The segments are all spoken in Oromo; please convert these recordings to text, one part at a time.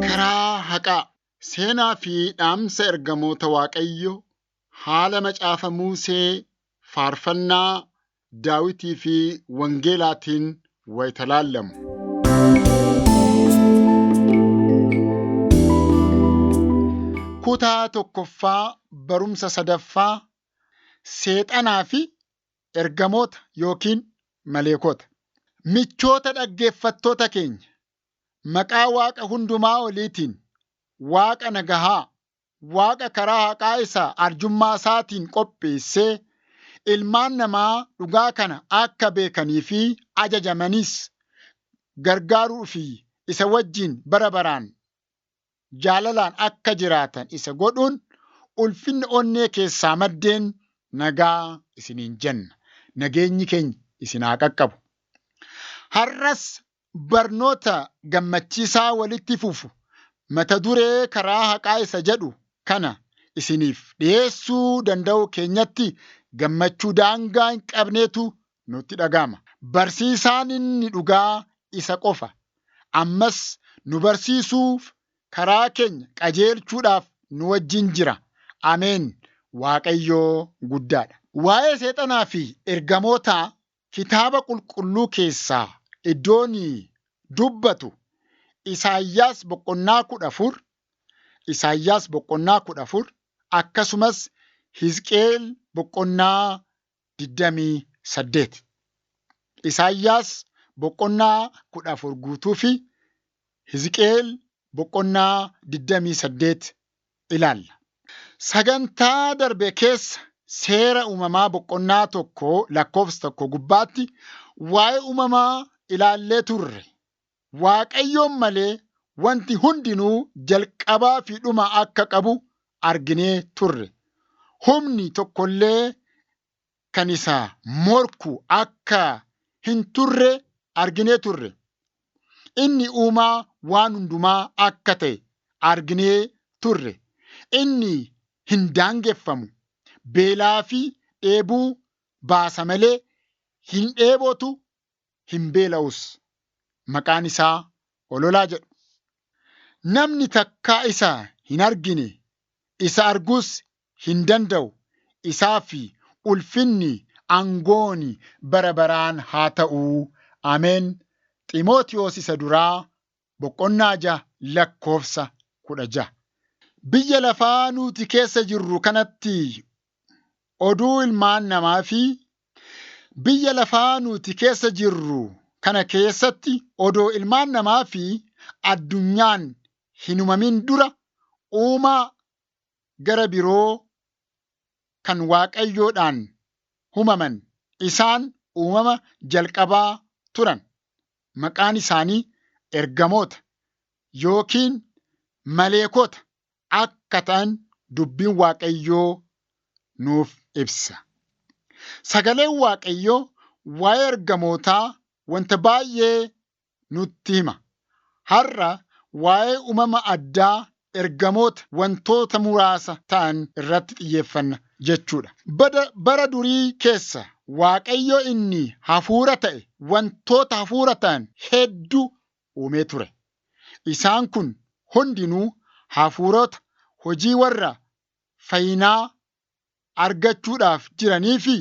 Karaa haqaa seenaa fi dhaamsa ergamoota Waaqayyoo haala macaafa Musee, faarfannaa Daawitii fi Wangeelaatiin wayita laallamu. Kutaa tokkoffaa barumsa sadaffaa Seexanaa fi ergamoota yookiin maleekota. Michoota dhaggeeffattoota keenya, maqaa Waaqa hundumaa oliitiin, Waaqa nagahaa, Waaqa karaa haqaa isaa arjummaa isaatiin qopheessee ilmaan namaa dhugaa kana akka beekanii fi ajajamanis gargaaruu fi isa wajjin bara baraan jaalalaan akka jiraatan isa godhuun ulfinni onnee keessaa maddeen nagaa isiniin jenna. Nageenyi keenya isin haa qaqqabu. Har'as barnoota gammachiisaa walitti fufu mata duree karaa haqaa isa jedhu kana isiniif dhiyeessuu danda'u keenyatti gammachuu daangaa hin qabneetu nutti dhaga'ama. Barsiisaan inni dhugaa isa qofa. Ammas nu barsiisuuf karaa keenya qajeelchuudhaaf nu wajjin jira. Ameen. Waaqayyoo guddaadha. Waa'ee seexanaa fi ergamootaa kitaaba qulqulluu keessaa iddoon dubbatu Isaayyaas boqonnaa 14 akkasumas Hizqeel boqonnaa 28. Isaayyaas boqonnaa 14 guutuu fi Hizqeel boqonnaa 28 ilaalla. Sagantaa darbe keessa seera uumamaa boqonnaa 1 gubbaatti waa'ee uumamaa ilaallee turre. Waaqayyoon malee wanti hundinuu jalqabaa fi dhuma akka qabu arginee turre. Humni tokkollee kan isa morku akka hin turre arginee turre. Inni uumaa waan hundumaa akka ta'e arginee turre. Inni hin daangeffamu. Beelaa fi dheebuu baasa malee hin dheebotu, hin beela'us. Maqaan isaa ololaa jedhu. Namni takkaa isa hin argine, isa arguus hin danda'u. Isaa fi ulfinni aangooni bara baraan haa ta'uu. Ameen. Xiimotewos isa duraa boqonnaa 6:16. Biyya lafaa nuti keessa jirru kanatti oduu ilmaan namaa fi biyya lafaa nuti keessa jirru kana keessatti odoo ilmaan namaa fi addunyaan hin uumamin dura uumaa gara biroo kan Waaqayyoodhaan uumaman isaan uumama jalqabaa turan. Maqaan isaanii ergamoota yookiin maleekota akka ta'an dubbiin Waaqayyoo nuuf ibsa. Sagaleen Waaqayyoo waa'ee ergamootaa wanta baay'ee nutti hima. Har'a waa'ee uumama addaa ergamoota wantoota muraasa ta'an irratti xiyyeeffanna jechuudha. Bara durii keessa Waaqayyo inni hafuura ta'e wantoota hafuura ta'an hedduu uumee ture. Isaan kun hundinuu hafuurota hojii warra fayyinaa argachuudhaaf jiranii fi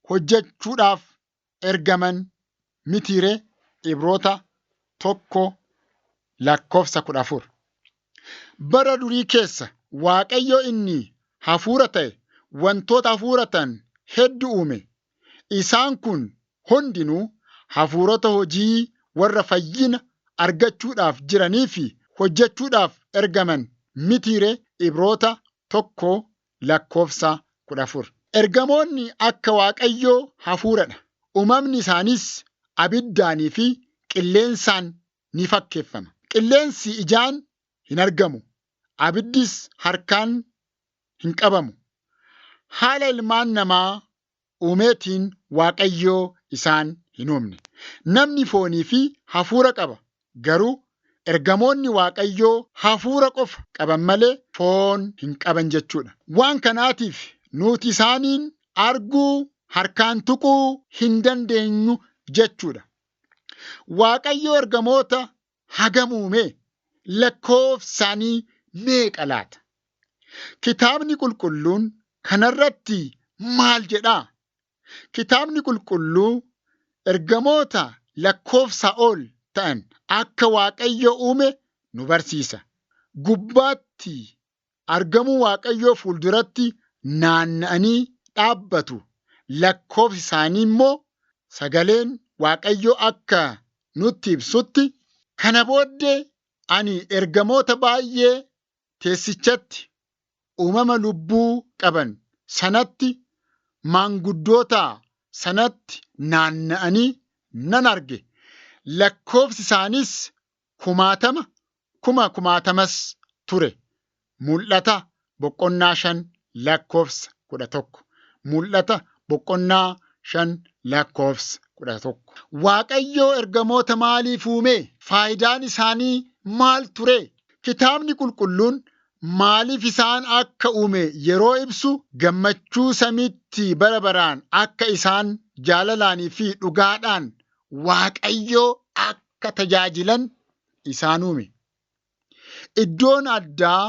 hojjechuudhaaf ergaman mitiire. Ibroota 1:14. Bara durii keessa Waaqayyo inni hafuura ta'e wantoota hafuura ta'an hedduu uume. Isaan kun hundinuu hafuurota hojii warra fayyina argachuudhaaf jiranii fi hojjechuudhaaf ergaman mitiire. Ibroota 1:14. Ergamoonni akka Waaqayyoo hafuuradha. Uumamni isaaniis abiddaanii fi qilleensaan ni fakkeeffama. Qilleensi ijaan hin argamu. Abiddis harkaan hin qabamu. Haala ilmaan namaa uumeetiin Waaqayyoo isaan hin uumne. Namni foonii fi hafuura qaba. Garuu ergamoonni Waaqayyoo hafuura qofa qaban malee foon hin qaban jechuudha. Waan kanaatiif nuti isaaniin arguu harkaan tuquu hin dandeenyu jechuudha. Waaqayyo ergamoota hagam uume? Lakkoofsaanii meeqa laata? Kitaabni qulqulluun kanarratti maal jedhaa? Kitaabni qulqulluu ergamoota lakkoofsa ol ta'an akka Waaqayyo uume nu barsiisa. Gubbaatti argamuu Waaqayyoo fuulduratti naanna'anii dhaabbatu. Lakkoofsi isaanii immoo sagaleen Waaqayyo akka nutti ibsutti, kana booddee ani ergamoota baay'ee teessichatti uumama lubbuu qaban sanatti, maanguddoota sanatti naanna'anii nan arge. Lakkoofsi isaaniis kumaatamas ture. Mul'ata boqonnaa 5 lakkoofsa 11. Mul'ata boqonnaa 5 lakkoofsa 11. Waaqayyoo ergamoota maaliif uume? Faayidaan isaanii maal ture? Kitaabni qulqulluun maaliif isaan akka uume yeroo ibsu, gammachuu samiitti bara baraan akka isaan jaalalaanii fi dhugaadhaan Waaqayyoo akka tajaajilan isaan uume. Iddoon addaa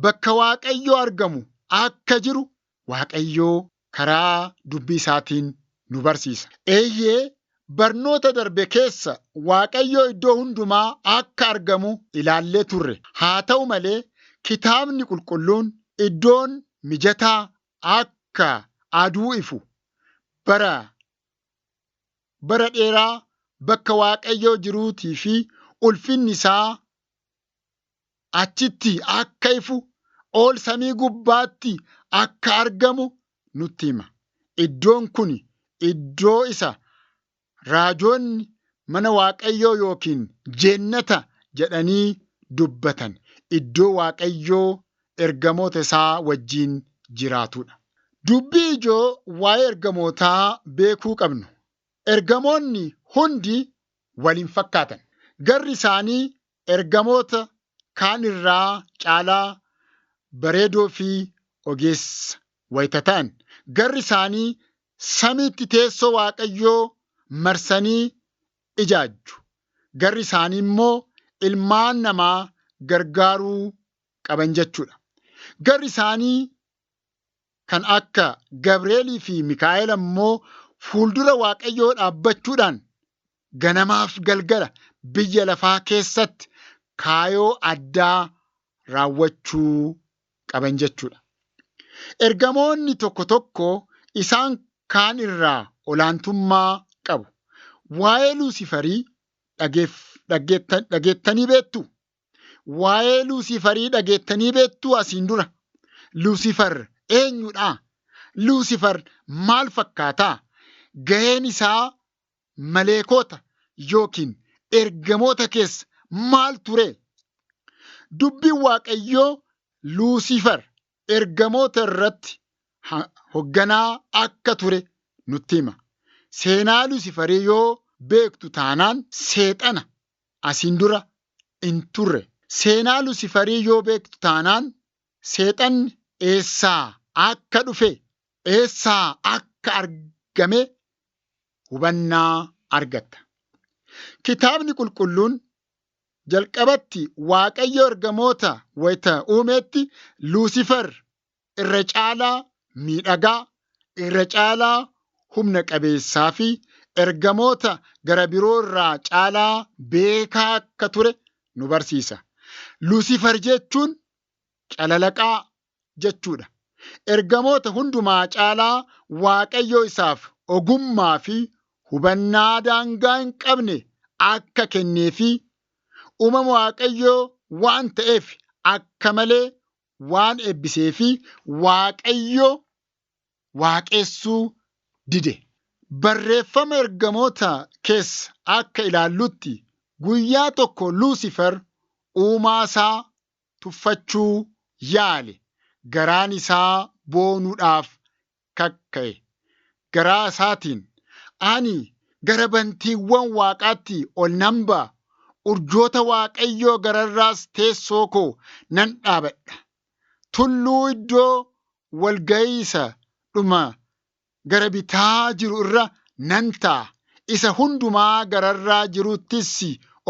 bakka Waaqayyoo argamu akka jiru Waaqayyoo karaa dubbii isaatiin nu barsiisa. Eeyyee, barnoota darbe keessa Waaqayyoo iddoo hundumaa akka argamu ilaallee turre. Haa ta'u malee kitaabni qulqulluun iddoon mijataa akka aduu ifu bara dheeraa bakka Waaqayyoo jiruutii fi ulfinni isaa achitti akka ifu, ol samii gubbaatti akka argamu nutti hima. Iddoon kun iddoo isa raajoonni mana Waaqayyoo yookiin jeennata jedhanii dubbatan, iddoo Waaqayyoo ergamoota isaa wajjin jiraatudha. Dubbii ijoo waa'ee ergamootaa beekuu qabnu. Ergamoonni hundi waliin fakkaatan. Garri isaanii ergamoota kaan irraa caalaa bareedoo fi ogeessa wayita ta'an. Garri isaanii samiitti teessoo Waaqayyoo marsanii ijaajju. Garri isaanii immoo ilmaan namaa gargaaruu qaban jechuudha. Garri isaanii kan akka Gabreelii fi Mikaa'el immoo fuuldura Waaqayyoo dhaabbachuudhaan ganamaaf galgala biyya lafaa keessatti kaayoo addaa raawwachuu qaban jechuudha. Ergamoonni tokko tokko isaan kaan irraa olaantummaa qabu. Waa'ee Luusifarii dhageettanii beektu? Waa'ee Luusifarii dhageettanii beektu asiin dura? Luusifar eenyudha? Luusifar maal fakkaataa? Gaheen isaa maleekota yookiin ergamoota keessa maal ture? Dubbiin Waaqayyoo Luusifar ergamoota irratti hoogganaa akka ture nutti hima. Seenaa Luusifarii yoo beektu taanaan seexana asiin dura hin turre. Seenaa Luusifarii yoo beektu taanaan seexanni eessaa akka dhufe, eessaa akka argame hubannaa argatta. Kitaabni qulqulluun jalqabatti Waaqayyo ergamoota wayita uumeetti Luusifar irra caalaa miidhagaa, irra caalaa humna qabeessaa fi ergamoota gara biroo irraa caalaa beekaa akka ture nu barsiisa. Luusifar jechuun calalaqaa jechuudha. Ergamoota hundumaa caalaa Waaqayyo isaaf ogummaa fi hubannaa daangaa hin qabne akka kenneefi uumama Waaqayyoo waan ta'eef akka malee waan eebbiseefi Waaqayyo waaqessuu dide. Barreeffama ergamoota keessa akka ilaallutti guyyaa tokko Luusifar uumaa isaa tuffachuu yaale. Garaan isaa boonuudhaaf kakka'e. Garaa isaatiin ani gara bantiiwwan Waaqaatti ol nan ba'a. Urjoota Waaqayyoo gararraas teessoo koo nan dhaabadha. Tulluu iddoo walga'ii isa dhuma gara bitaa jiru irra nan taa'a. Isa hundumaa gararraa jiruttis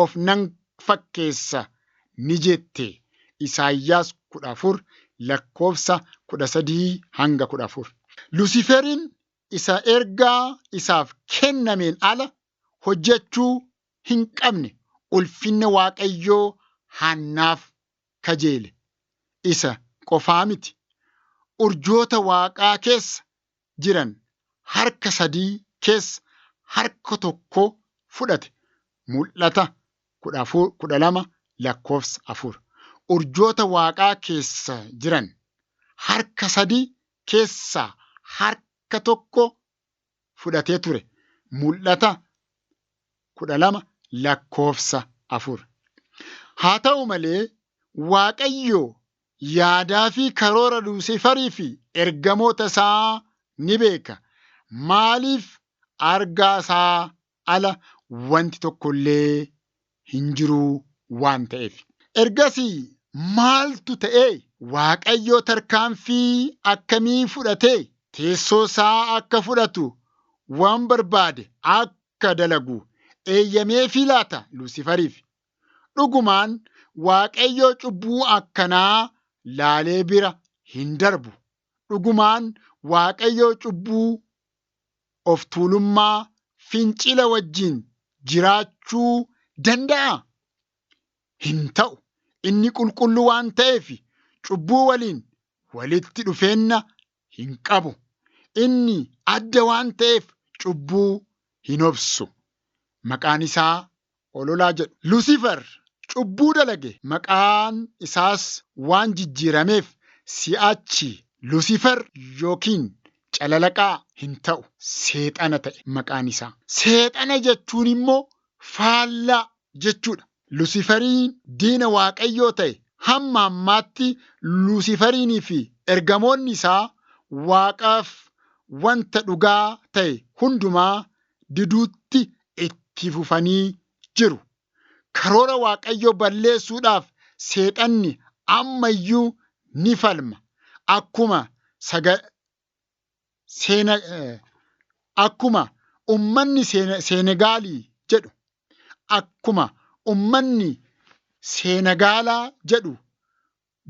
of nan fakkeessa ni jette. Isaayyaas 14 lakkoofsa 13-14. Luusiferiin isa ergaa isaaf kennameen ala hojjechuu hin qabne ulfinna Waaqayyoo Haannaaf kajeele. Isa qofaa miti. Urjoota Waaqaa keessa jiran harka 3 keessa harka 1 fudhate. Mul'ata 12 lakkoofsa 4. Urjoota Waaqaa keessa jiran harka 3 keessaa harka 1 fudhatee ture. Mul'ata 12 lakkoofsa 4. Haa ta'u malee Waaqayyo yaadaa fi karoora Luusiferii fi ergamoota isaa ni beeka. Maaliif argaa isaa ala wanti tokko illee hin jiru waan ta'eef. Ergasii maaltu ta'ee? Waaqayyo tarkaanfii akkamii fudhatee teessoo isaa akka fudhatu waan barbaade akka dalagu eeyyameefii laata Luusiferiif? Dhugumaan Waaqayyo cubbuu akkanaa laalee bira hin darbu. Dhugumaan Waaqayyo cubbuu of tuulummaa fincila wajjin jiraachuu danda'a? Hin ta'u. Inni qulqulluu waan ta'eef cubbuu waliin walitti dhufeenna hin qabu. Inni adda waan ta'eef cubbuu hin obsu. Maqaan isaa ololaa jedhu. Luusifer cubbuu dalage. Maqaan isaas waan jijjiirameef si'achi Luusifer yookiin calalaqaa hin ta'u. Seexana ta'e maqaan isaa. Seexana jechuun immoo faallaa jechuudha. Luusiferiin diina Waaqayyoo ta'e hamma ammaatti Luusiferiinii fi ergamoonni isaa Waaqaaf wanta dhugaa ta'e hundumaa diduutti itti fufanii jiru. Karoora Waaqayyoo balleessuudhaaf seexanni ammayyuu ni falma. Akkuma ummanni Seenegaalii jedhu. Akkuma ummanni Seenegaalaa jedhu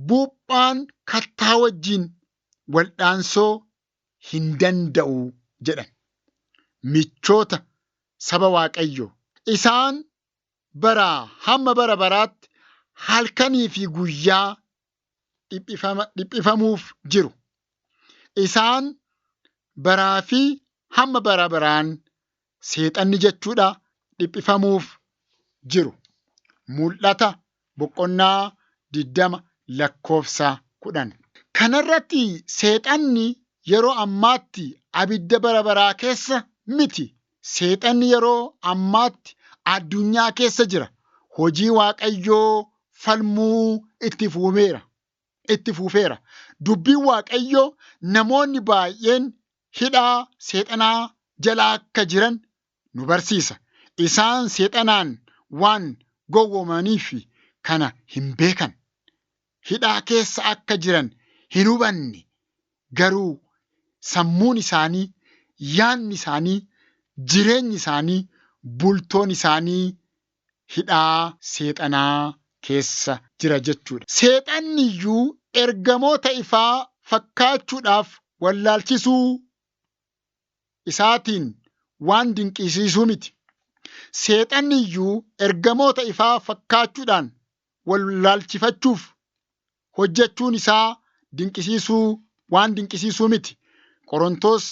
buuphaan kattaa wajjin waldhaansoo hin danda'u jedhan. Michoota saba Waaqayyoo. Isaan baraa hamma bara baraatti halkanii fi guyyaa dhiphifamuuf jiru. Isaan baraa fi hamma bara baraan seexanni jechuudha dhiphifamuuf jiru. Mul'ata boqonnaa 20 lakkoofsa 10. Kanarratti seexanni yeroo ammaatti abidda bara baraa keessa miti. Seexanni yeroo ammaatti addunyaa keessa jira. Hojii Waaqayyoo falmuu itti fufeera. Dubbiin Waaqayyoo namoonni baay'een hidhaa seexanaa jala akka jiran nu barsiisa. Isaan seexanaan waan gowwoomaniif kana hin beekan. Hidhaa keessa akka jiran hin hubanne. Garuu sammuun isaanii, yaadni isaanii, jireenyi isaanii, bultoon isaanii hidhaa seexanaa keessa jira jechuudha. Seexanni iyyuu ergamoota ifaa fakkaachuudhaaf wallaalchisuu isaatiin waan dinqisiisuu miti. Seexanni iyyuu ergamoota ifaa fakkaachuudhaan wallaalchifachuuf hojjechuun isaa waan dinqisiisuu miti. Qorontos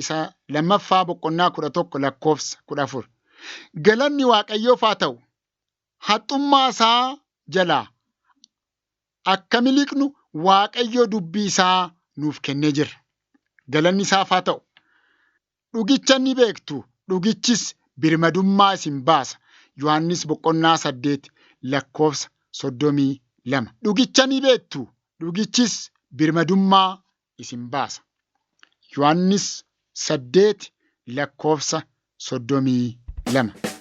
isa 2 boqonnaa 11 lakkoofsa 14. Galanni Waaqayyoof haa ta'u. Haxxummaa isaa jalaa akka miliqnu Waaqayyo dubbii isaa nuuf kennee jira. Galanni isaaf haa ta'u. Dhugicha ni beektu. Dhugichis birmadummaa isin baasa. Yohannis boqonnaa 8 lakkoofsa 32. Dhugicha ni beektu. Dhugichis birmadummaa isin baasa. Yohannis 8 lakkoofsa 32.